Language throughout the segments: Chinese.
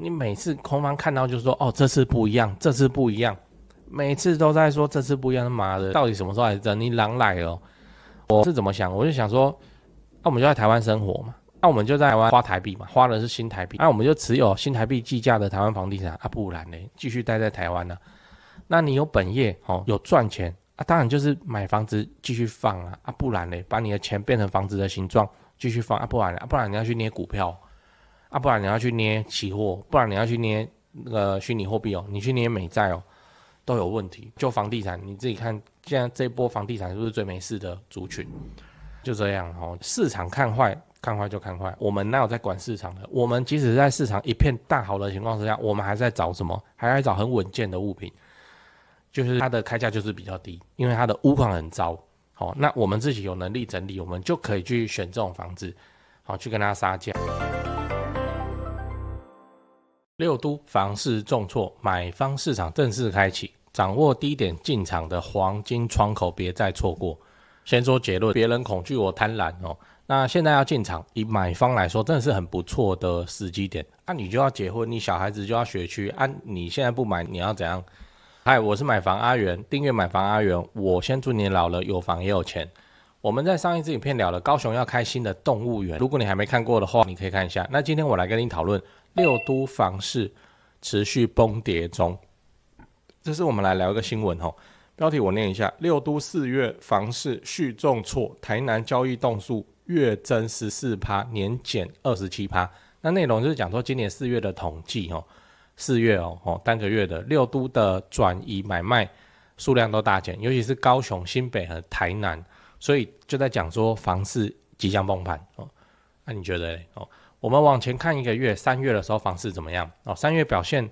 你每次空方看到就说哦，这次不一样，这次不一样，每次都在说这次不一样，妈的，到底什么时候才是真？你狼来了哦。我是怎么想？我就想说，我们就在台湾生活嘛，我们就在台湾花台币嘛，花的是新台币，我们就持有新台币计价的台湾房地产不然呢，继续待在台湾呢。那你有本业有赚钱当然就是买房子继续放不然呢，把你的钱变成房子的形状继续放不然你要去捏股票不然你要去捏期货，不然你要去捏那个虚拟货币你去捏美债都有问题。就房地产你自己看，现在这一波房地产是不是最没事的族群？就这样市场看坏就看坏，我们哪有在管市场的？我们即使在市场一片大好的情况之下，我们还在找什么？还在找很稳健的物品，就是它的开价就是比较低，因为它的屋况很糟。那我们自己有能力整理，我们就可以去选这种房子，去跟它杀价。六都房市重挫，买方市场正式开启，掌握低点进场的黄金窗口，别再错过。先说结论，别人恐惧我贪婪那现在要进场，以买方来说真的是很不错的时机点你就要结婚，你小孩子就要学区你现在不买你要怎样？嗨，我是买房阿元，订阅买房阿元，我先祝你老了有房也有钱。我们在上一支影片聊了高雄要开新的动物园，如果你还没看过的话，你可以看一下。那今天我来跟你讨论六都房市持续崩跌中，这是我们来聊一个新闻标题我念一下：六都4月房市续重挫，台南交易栋数月增 14%， 年减 27%。那内容就是讲说今年4月的统计4月单个月的六都的转移买卖数量都大减，尤其是高雄、新北和台南，所以就在讲说房市即将崩盘那你觉得嘞我们往前看一个月，3月的时候房市怎么样3月表现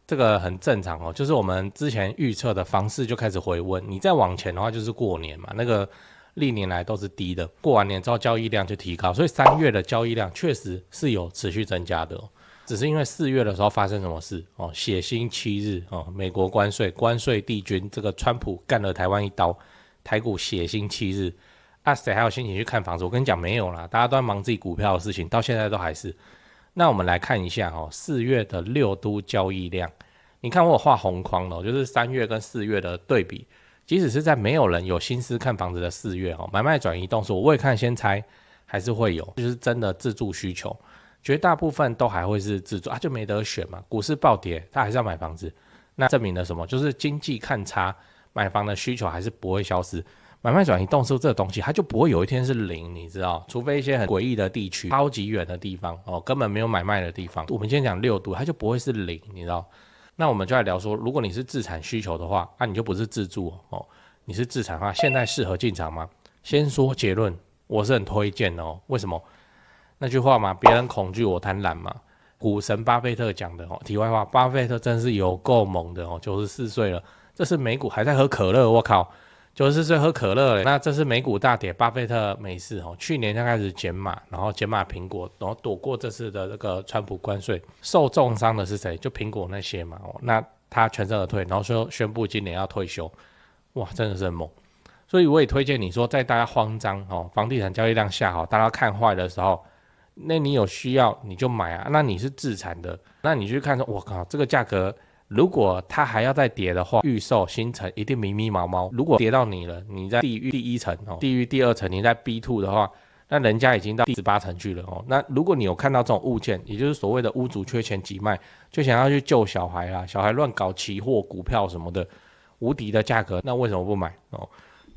这个很正常就是我们之前预测的房市就开始回温。你再往前的话就是过年嘛，那个历年来都是低的，过完年之后交易量就提高，所以3月的交易量确实是有持续增加的只是因为4月的时候发生什么事血腥7日美国关税帝君，这个川普干了台湾一刀，台股血腥7日谁还有心情去看房子？我跟你讲没有啦，大家都在忙自己股票的事情，到现在都还是。那我们来看一下4月的六都交易量，你看我有画红框的就是3月跟4月的对比，即使是在没有人有心思看房子的4月买卖转移动数，我也看先猜还是会有，就是真的自住需求，绝大部分都还会是自住就没得选嘛，股市暴跌他还是要买房子，那证明了什么？就是经济看差，买房的需求还是不会消失。买卖转移动数这个东西它就不会有一天是零，你知道，除非一些很诡异的地区，超级远的地方根本没有买卖的地方，我们今天讲六都它就不会是零，你知道。那我们就来聊说，如果你是自产需求的话你就不是自住你是自产的话，现在适合进场吗？先说结论，我是很推荐为什么？那句话嘛，别人恐惧我贪婪嘛，股神巴菲特讲的题外话，巴菲特真是有够猛的94岁了，这是美股还在喝可乐，我靠，94岁喝可乐那这是美股大跌，巴菲特没事去年就开始减码，然后减码苹果，然后躲过这次的这个川普关税，受重伤的是谁？就苹果那些嘛那他全身而退，然后说宣布今年要退休，哇，真的是很猛。所以我也推荐你说，在大家慌张房地产交易量下好，大家看坏的时候，那你有需要你就买那你是自产的，那你去看说，我靠，这个价格如果它还要再跌的话，预售新城一定迷迷毛毛。如果跌到你了，你在地狱第1层地狱第2层，你在 B2 的话，那人家已经到第18层去了那如果你有看到这种物件，也就是所谓的屋主缺钱急卖，就想要去救小孩小孩乱搞期货股票什么的，无敌的价格，那为什么不买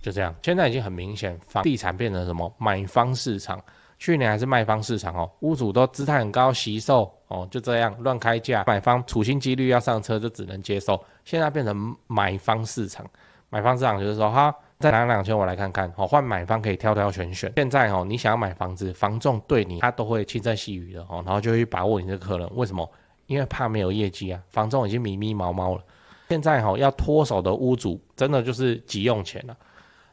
就这样。现在已经很明显，房地产变成什么买方市场，去年还是卖方市场屋主都姿态很高，惜售就这样乱开价，买方处心积虑要上车就只能接受。现在变成买方市场，买方市场就是说再拿2000我来看看换买方可以挑挑选选。现在你想要买房子，房仲对你他都会轻声细语的然后就会去把握你这个客人。为什么？因为怕没有业绩房仲已经迷迷毛毛了。现在要脱手的屋主真的就是急用钱了。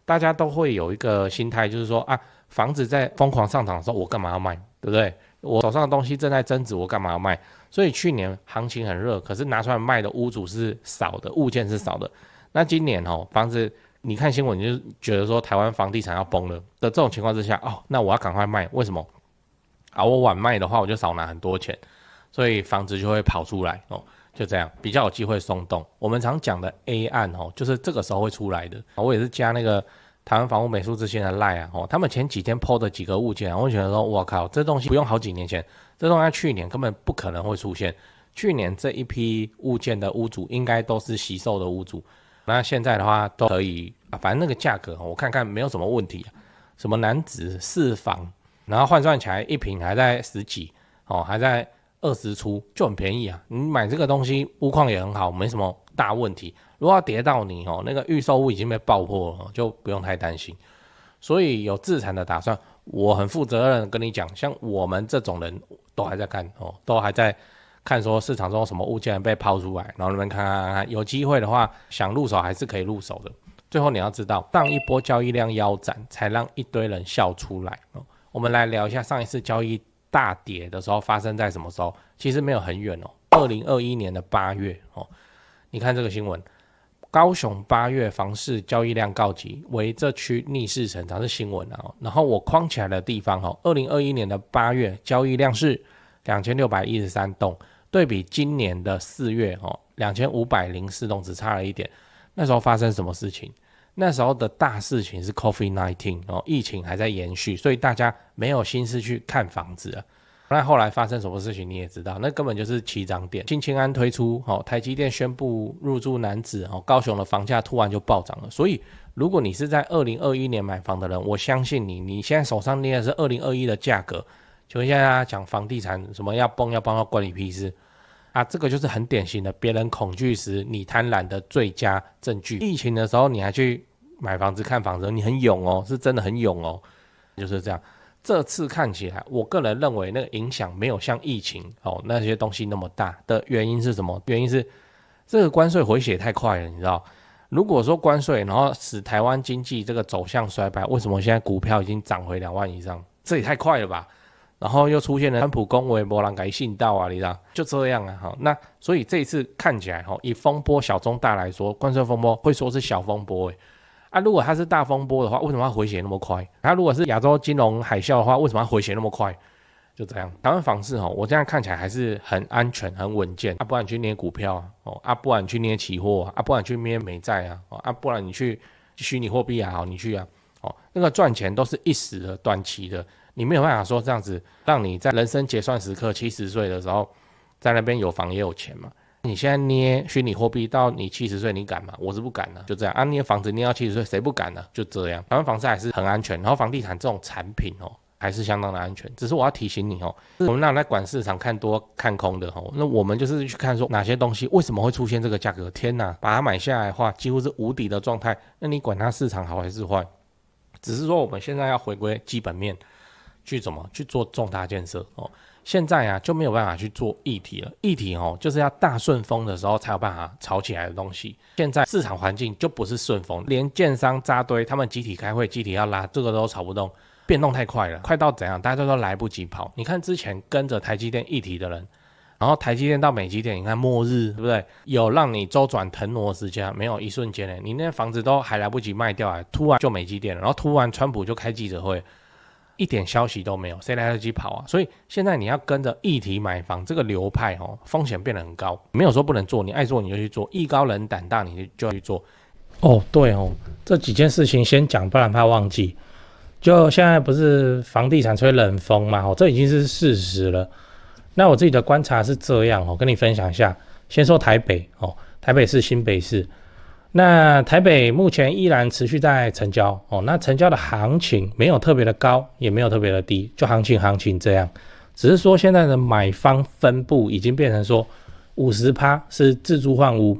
大家都会有一个心态，就是说房子在疯狂上涨的时候，我干嘛要卖，对不对？我手上的东西正在增值，我干嘛要卖？所以去年行情很热，可是拿出来卖的屋主是少的，物件是少的。那今年房子，你看新闻你就觉得说台湾房地产要崩了的这种情况之下，那我要赶快卖，为什么？我晚卖的话，我就少拿很多钱。所以房子就会跑出来哦，就这样比较有机会松动。我们常讲的 A 案哦，就是这个时候会出来的。我也是加那个台湾房屋美术之星的 LINE 啊，他们前几天 PO 的几个物件，我觉得说，我靠，这东西不用好几年前，这东西在去年根本不可能会出现。去年这一批物件的屋主应该都是惜售的屋主，那现在的话都可以反正那个价格我看看没有什么问题什么楠梓4房，然后换算起来一坪还在10几还在20出，就很便宜啊。你买这个东西屋况也很好，没什么大问题。如果要跌到你那个预售屋已经被爆破了，就不用太担心。所以有自产的打算，我很负责任跟你讲，像我们这种人都还在看都还在看说市场中有什么物件被抛出来，然后你们看，有机会的话想入手还是可以入手的。最后你要知道，上一波交易量腰斩才让一堆人笑出来我们来聊一下上一次交易大跌的时候发生在什么时候？其实没有很远2021年的8月你看这个新闻，高雄8月房市交易量告急，为这区逆势成长是新闻然后我框起来的地方2021年的8月交易量是2613栋，对比今年的4月2504栋，只差了一点。那时候发生什么事情？那时候的大事情是 COVID-19 疫情还在延续，所以大家没有心思去看房子了。那后来发生什么事情你也知道，那根本就是起涨点。新青安推出台积电宣布入驻楠梓高雄的房价突然就暴涨了。所以如果你是在2021年买房的人，我相信你现在手上捏的是2021的价格，请问一下大家讲房地产什么要崩要关你屁事这个就是很典型的别人恐惧时你贪婪的最佳证据。疫情的时候你还去买房子看房子，你很勇是真的很勇就是这样。这次看起来我个人认为那个影响没有像疫情那些东西那么大的原因是什么？原因是这个关税回血太快了，你知道，如果说关税然后使台湾经济这个走向衰败，为什么现在股票已经涨回2万以上？这也太快了吧。然后又出现了川普恭维没人改信道你知道，就这样那所以这一次看起来以风波小中大来说，关税风波会说是小风波如果它是大风波的话，为什么它回血那么快？如果是亚洲金融海啸的话，为什么它回血那么快？就这样。台湾房市我这样看起来还是很安全很稳健不然你去捏股票不然你去捏期货不然你去捏美债不然你去虚拟货币你去那个赚钱都是一时的短期的，你没有办法说这样子让你在人生结算时刻70岁的时候在那边有房也有钱嘛。你现在捏虚拟货币到你70岁你敢吗？我是不敢的，就这样捏房子捏到70岁谁不敢呢？就这样。台湾房市还是很安全，然后房地产这种产品还是相当的安全。只是我要提醒你我们哪来管市场看多看空的那我们就是去看说哪些东西为什么会出现这个价格，天哪，把它买下来的话几乎是无敌的状态，那你管它市场好还是坏？只是说我们现在要回归基本面去做重大建设现在就没有办法去做议题了，议题就是要大顺风的时候才有办法炒起来的东西。现在市场环境就不是顺风，连建商扎堆，他们集体开会集体要拉，这个都炒不动，变动太快了，快到怎样大家都来不及跑。你看之前跟着台积电议题的人，然后台积电到美积电，你看末日对不对？有让你周转腾挪时间没有？一瞬间你那房子都还来不及卖掉突然就美积电了，然后突然川普就开记者会，一点消息都没有，谁来得及跑所以现在你要跟着议题买房，这个流派风险变得很高，没有说不能做，你爱做你就去做，艺高人胆大你就去做对这几件事情先讲，不然怕忘记。就现在不是房地产吹冷风嘛这已经是事实了。那我自己的观察是这样跟你分享一下。先说台北台北市新北市，那台北目前依然持续在成交那成交的行情没有特别的高也没有特别的低，就行情这样。只是说现在的买方分布已经变成说 50% 是自住换屋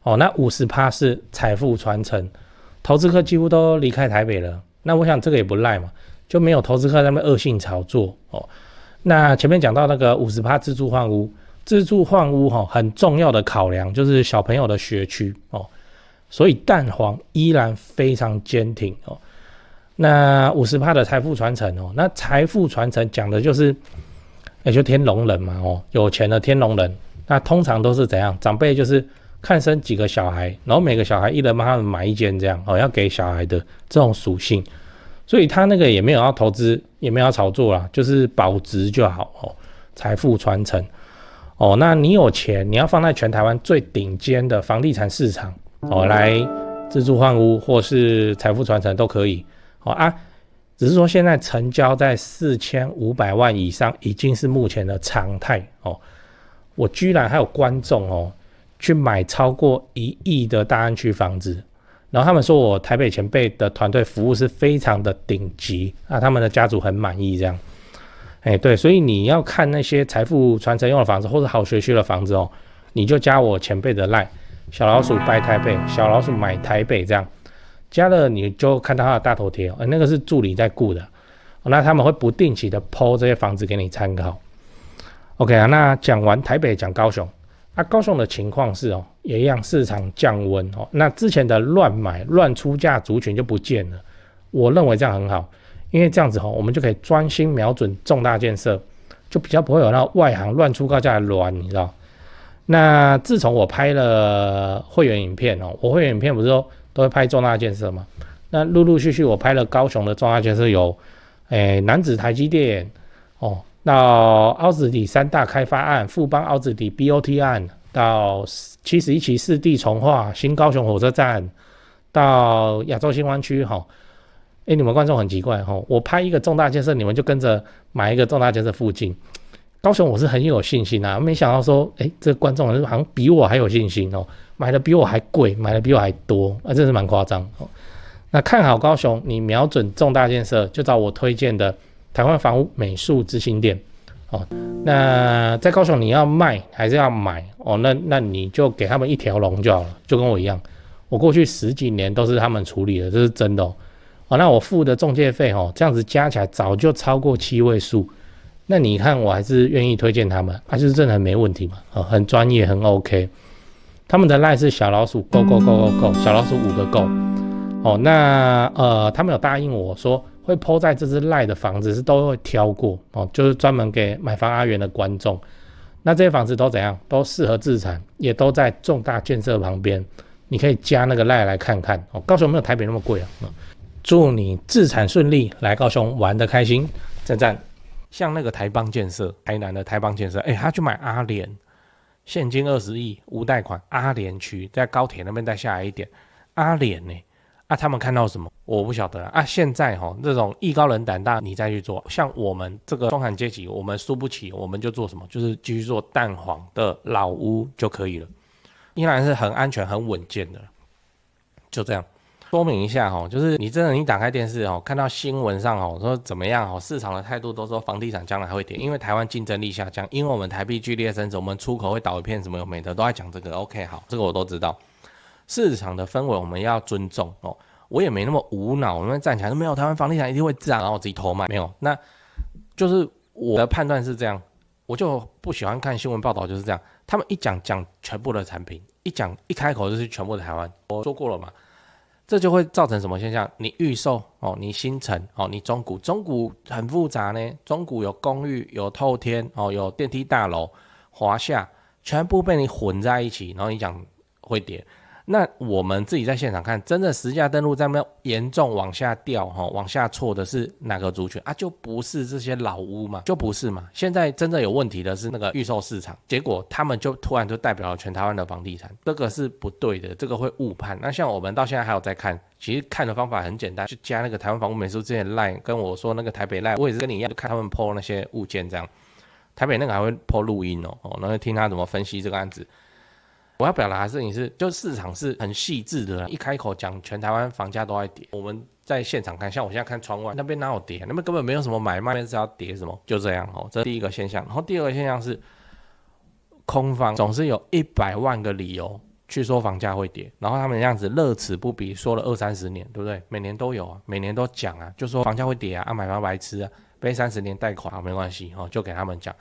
那 50% 是财富传承，投资客几乎都离开台北了。那我想这个也不赖嘛，就没有投资客在那边恶性炒作那前面讲到那个 50% 自住换屋，自住换屋很重要的考量就是小朋友的学区所以蛋黄依然非常坚挺那 50% 的财富传承那财富传承讲的就是就天龙人嘛有钱的天龙人，那通常都是怎样？长辈就是看生几个小孩，然后每个小孩一人帮他们买一间这样要给小孩的这种属性。所以他那个也没有要投资，也没有要炒作啦，就是保值就好财富传承。哦，那你有钱，你要放在全台湾最顶尖的房地产市场哦，来自住换屋或是财富传承都可以。哦啊，只是说现在成交在4500万以上，已经是目前的常态哦。我居然还有观众哦，去买超过1亿的大安区房子，然后他们说我台北前辈的团队服务是非常的顶级啊，他们的家族很满意这样。对，所以你要看那些财富传承用的房子或者好学区的房子哦，你就加我前辈的 LINE 小老鼠拜台北，小老鼠买台北这样，加了你就看到他的大头贴，那个是助理在顾的，那他们会不定期的 po 这些房子给你参考。OK 啊，那讲完台北讲高雄啊，高雄的情况是哦，也一样市场降温哦，那之前的乱买乱出价族群就不见了，我认为这样很好。因为这样子我们就可以专心瞄准重大建设，就比较不会有那外行乱出高价的乱，你知道？那自从我拍了会员影片我会员影片不是都会拍重大建设嘛？那陆陆续续我拍了高雄的重大建设有，楠梓台积电到凹子底3大开发案、富邦凹子底 BOT 案，到71期4地重划、新高雄火车站，到亚洲新湾区你们观众很奇怪我拍一个重大建设，你们就跟着买一个重大建设附近。高雄我是很有信心啊，没想到说，这个观众好像比我还有信心买的比我还贵，买的比我还多，真是蛮夸张那看好高雄，你瞄准重大建设，就找我推荐的台湾房屋美术之星店那在高雄你要卖还是要买那你就给他们一条龙就好了，就跟我一样，我过去10几年都是他们处理的，这是真的那我付的中介费这样子加起来早就超过7位数，那你看我还是愿意推荐他们就是真的很没问题嘛很专业很 OK。 他们的 LINE 是小老鼠 go go go go go 小老鼠5个 go 那他们有答应我说会 po 在这支 LINE 的房子是都会挑过就是专门给买房阿元的观众，那这些房子都怎样，都适合自产，也都在重大建设旁边，你可以加那个 LINE 来看看高雄没有台北那么贵祝你自产顺利，来高雄玩得开心，赞赞。像那个台邦建设，台南的台邦建设，他去买阿联，现金20亿，无贷款，阿联区在高铁那边再下来一点，阿联呢？他们看到什么？我不晓得现在这种艺高人胆大，你再去做，像我们这个中产阶级，我们输不起，我们就做什么？就是继续做蛋黄的老屋就可以了，依然是很安全、很稳健的，就这样。说明一下就是你真的你打开电视看到新闻上说怎么样市场的态度都说房地产将来会跌，因为台湾竞争力下降，因为我们台币剧烈升值，我们出口会倒一片什么有没的，都在讲这个。 OK 好，这个我都知道，市场的氛围我们要尊重我也没那么无脑，我们站起来说没有台湾房地产一定会涨，然后我自己偷卖，没有，那就是我的判断是这样，我就不喜欢看新闻报道就是这样，他们一讲全部的产品，一开口就是全部的台湾，我说过了嘛，这就会造成什么现象？你预售你新城你中古很复杂呢，中古有公寓，有透天有电梯大楼，华夏全部被你混在一起，然后你讲会跌。那我们自己在现场看，真的实价登录在那边严重往下掉往下挫的是哪个族群就不是这些老屋嘛，就不是嘛。现在真正有问题的是那个预售市场，结果他们就突然就代表了全台湾的房地产，这个是不对的，这个会误判。那像我们到现在还有在看，其实看的方法很简单，就加那个台湾房屋美术之前的 LINE 跟我说那个台北 LINE， 我也是跟你一样，就看他们 po 那些物件这样。台北那个还会 po 录音然后听他怎么分析这个案子。我要表达的事情是，就市场是很细致的，一开口讲全台湾房价都在跌，我们在现场看，像我现在看窗外那边哪有跌，那边根本没有什么买卖，那边是要跌什么，就这样这是第一个现象。然后第二个现象是，空方总是有100万个理由去说房价会跌，然后他们这样子乐此不疲，说了20-30年，对不对？每年都有每年都讲就说房价会跌买房白痴背30年贷款没关系就给他们讲。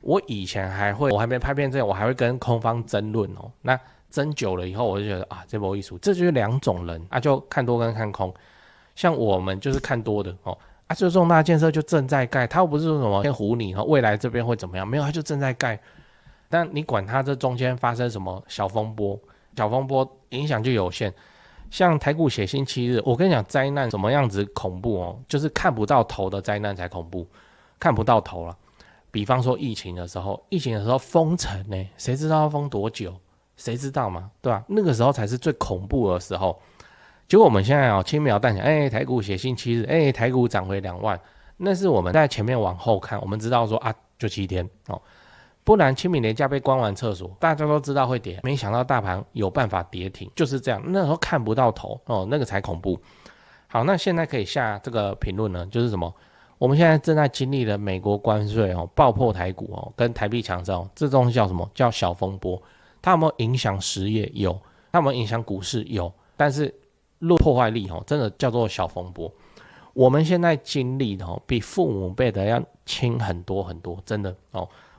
我以前我还没拍片之前，我还会跟空方争论那争久了以后，我就觉得这没意思，这就是两种人就看多跟看空。像我们就是看多的就重大建设就正在盖，他又不是说什么先唬你未来这边会怎么样，没有，他就正在盖。但你管他这中间发生什么小风波影响就有限。像台股血星7日，我跟你讲灾难怎么样子恐怖就是看不到头的灾难才恐怖，看不到头了。比方说疫情的时候封城呢，谁知道要封多久？谁知道嘛，对吧？那个时候才是最恐怖的时候。结果我们现在轻描淡写，台股写新7日，台股涨回2万，那是我们在前面往后看，我们知道说就7天哦，不然清明连假被关完厕所，大家都知道会跌，没想到大盘有办法跌停，就是这样，那时候看不到头哦，那个才恐怖。好，那现在可以下这个评论呢，就是什么？我们现在正在经历了美国关税爆破台股跟台币强升这东西叫什么？叫小风波。它有没有影响实业？有。它有没有影响股市？有。但是破坏力真的叫做小风波。我们现在经历的比父母辈的要轻很多很多，真的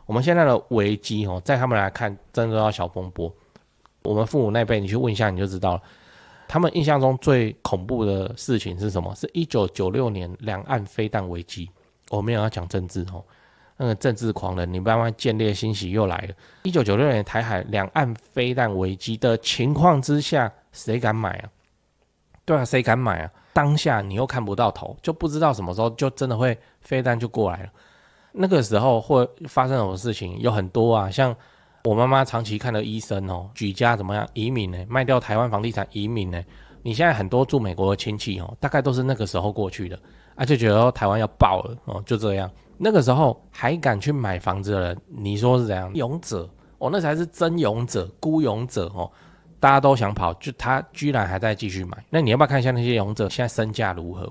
我们现在的危机在他们来看真的要小风波。我们父母那辈你去问一下你就知道了，他们印象中最恐怖的事情是什么？是1996年两岸飞弹危机。我没有要讲政治那个政治狂人你慢慢见猎欣喜又来了。1996年台海两岸飞弹危机的情况之下，谁敢买啊？对啊，谁敢买啊？当下你又看不到头，就不知道什么时候就真的会飞弹就过来了。那个时候会发生什么事情有很多啊，像我妈妈长期看的医生举家怎么样移民卖掉台湾房地产移民你现在很多住美国的亲戚大概都是那个时候过去的就觉得台湾要爆了就这样。那个时候还敢去买房子的人，你说是怎样？勇者那才是真勇者，孤勇者大家都想跑，就他居然还在继续买。那你要不要看一下那些勇者现在身价如何？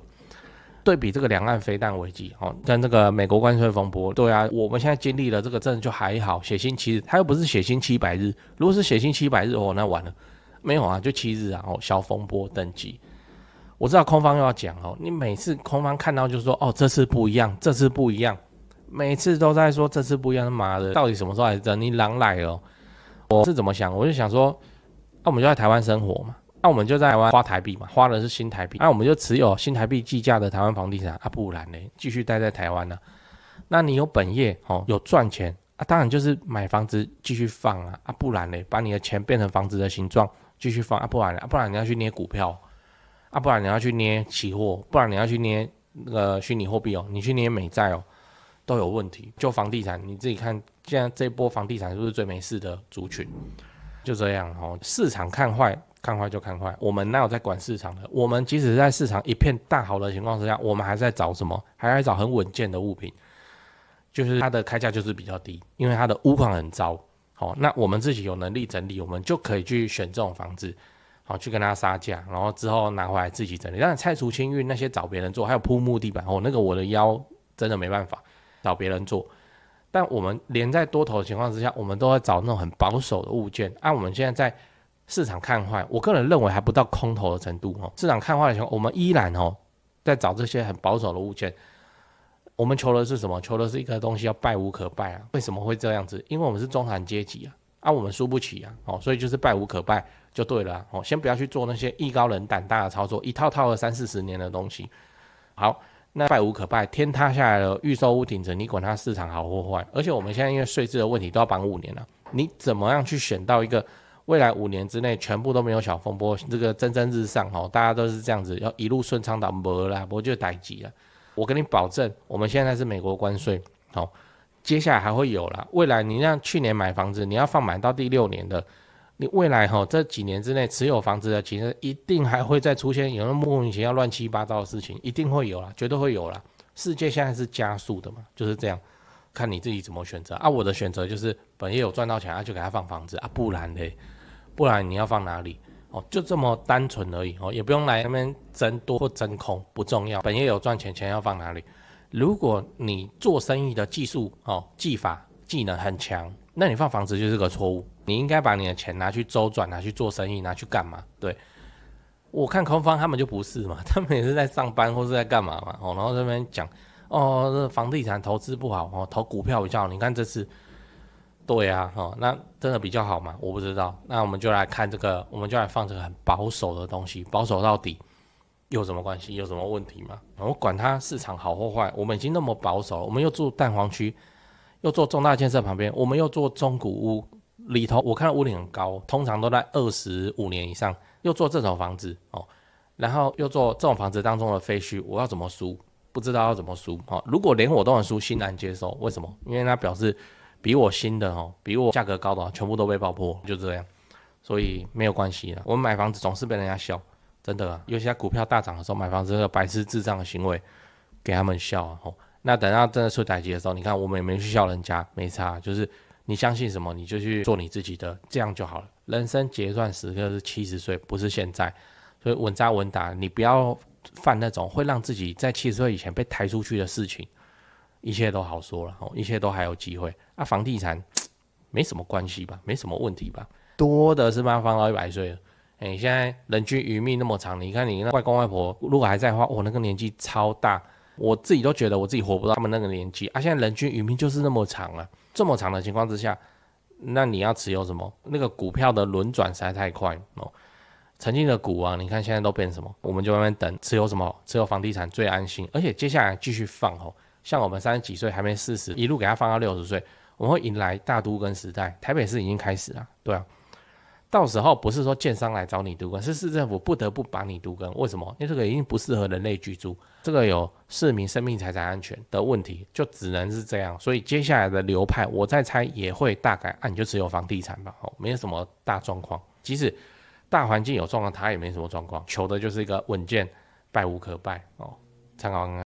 对比这个两岸飞弹危机跟这个美国关税风波，对啊，我们现在经历了这个真的就还好，血腥7日，他又不是血腥700日。如果是血腥700日那完了，没有啊，就7日啊小风波等级。我知道空方又要讲你每次空方看到就是说这次不一样，这次不一样，每次都在说这次不一样，妈的，到底什么时候来真？你狼来了我是怎么想？我就想说我们就在台湾生活嘛，我们就在台湾花台币嘛，花的是新台币，我们就持有新台币计价的台湾房地产不然呢，继续待在台湾呢。那你有本业有赚钱当然就是买房子继续放不然呢，把你的钱变成房子的形状继续放不然你要去捏股票不然你要去捏期货，不然你要去捏那个虚拟货币你去捏美债都有问题。就房地产你自己看，现在这一波房地产是不是最没事的族群？就这样市场看坏就看坏，我们哪有在管市场的？我们即使在市场一片大好的情况之下，我们还在找什么？还在找很稳健的物品，就是它的开价就是比较低，因为它的屋况很糟那我们自己有能力整理，我们就可以去选这种房子去跟它杀价，然后之后拿回来自己整理。当然拆除清运那些找别人做，还有铺木地板那个我的腰真的没办法找别人做。但我们连在多头的情况之下，我们都在找那种很保守的物件我们现在在市场看坏，我个人认为还不到空头的程度市场看坏的情况，我们依然在找这些很保守的物件。我们求的是什么？求的是一个东西要败无可败为什么会这样子？因为我们是中产阶级我们输不起所以就是败无可败就对了先不要去做那些艺高人胆大的操作，一套套的30-40年的东西。好，那败无可败，天塌下来了，预售屋顶着，你管它市场好或坏。而且我们现在因为税制的问题都要绑5年了，你怎么样去选到一个未来5年之内全部都没有小风波，这个蒸蒸日上大家都是这样子，要一路顺畅到没啦，没就代志了。我跟你保证，我们现在是美国关税接下来还会有啦。未来你像去年买房子，你要放满到第6年的，你未来这几年之内持有房子的其实一定还会再出现有那莫名其妙乱七八糟的事情，一定会有啦，绝对会有啦。世界现在是加速的嘛，就是这样，看你自己怎么选择我的选择就是本业有赚到钱就给他放房子不然嘞，不然你要放哪里就这么单纯而已也不用来那边争多或争空，不重要，本业有赚钱，钱要放哪里。如果你做生意的技术技法技能很强，那你放房子就是个错误，你应该把你的钱拿去周转，拿去做生意，拿去干嘛？对，我看空方他们就不是嘛，他们也是在上班或是在干嘛嘛然后这边讲这房地产投资不好投股票比较好，你看这次对啊那真的比较好吗？我不知道。那我们就来看这个，我们就来放这个很保守的东西，保守到底有什么关系？有什么问题吗？我管它市场好或坏，我们已经那么保守了，我们又住蛋黄区，又做重大建设旁边，我们又做中古屋里头，我看到屋龄很高，通常都在25年以上，又做这种房子然后又做这种房子当中的废墟，我要怎么输？不知道要怎么输。如果连我都能输，欣然接受。为什么？因为它表示比我新的比我价格高的全部都被爆破，就这样。所以没有关系了。我们买房子总是被人家笑，真的啊。尤其在股票大涨的时候，买房子这个白痴智障的行为，给他们笑啊。那等到真的出歹击的时候，你看我们也没去笑人家，没差，就是你相信什么你就去做你自己的，这样就好了。人生结算时刻是70岁，不是现在，所以稳扎稳打，你不要犯那种会让自己在70岁以前被抬出去的事情。一切都好说了，一切都还有机会啊。房地产没什么关系吧，没什么问题吧，多的是把它放到100岁了。现在人均余命那么长，你看你那外公外婆如果还在的话，我那个年纪超大，我自己都觉得我自己活不到他们那个年纪啊。现在人均余命就是那么长啊，这么长的情况之下，那你要持有什么？那个股票的轮转实在太快哦。曾经的股啊，你看现在都变什么？我们就慢慢等，持有什么？持有房地产最安心，而且接下来继续放像我们30几岁还没40，一路给它放到60岁，我们会迎来大都更时代。台北市已经开始了，对啊。到时候不是说建商来找你都更，是市政府不得不把你都更。为什么？因为这个已经不适合人类居住，这个有市民生命财产安全的问题，就只能是这样。所以接下来的流派，我在猜也会大概你就持有房地产吧，没有什么大状况。即使大环境有状况，它也没什么状况，求的就是一个稳健，败无可败参考看看。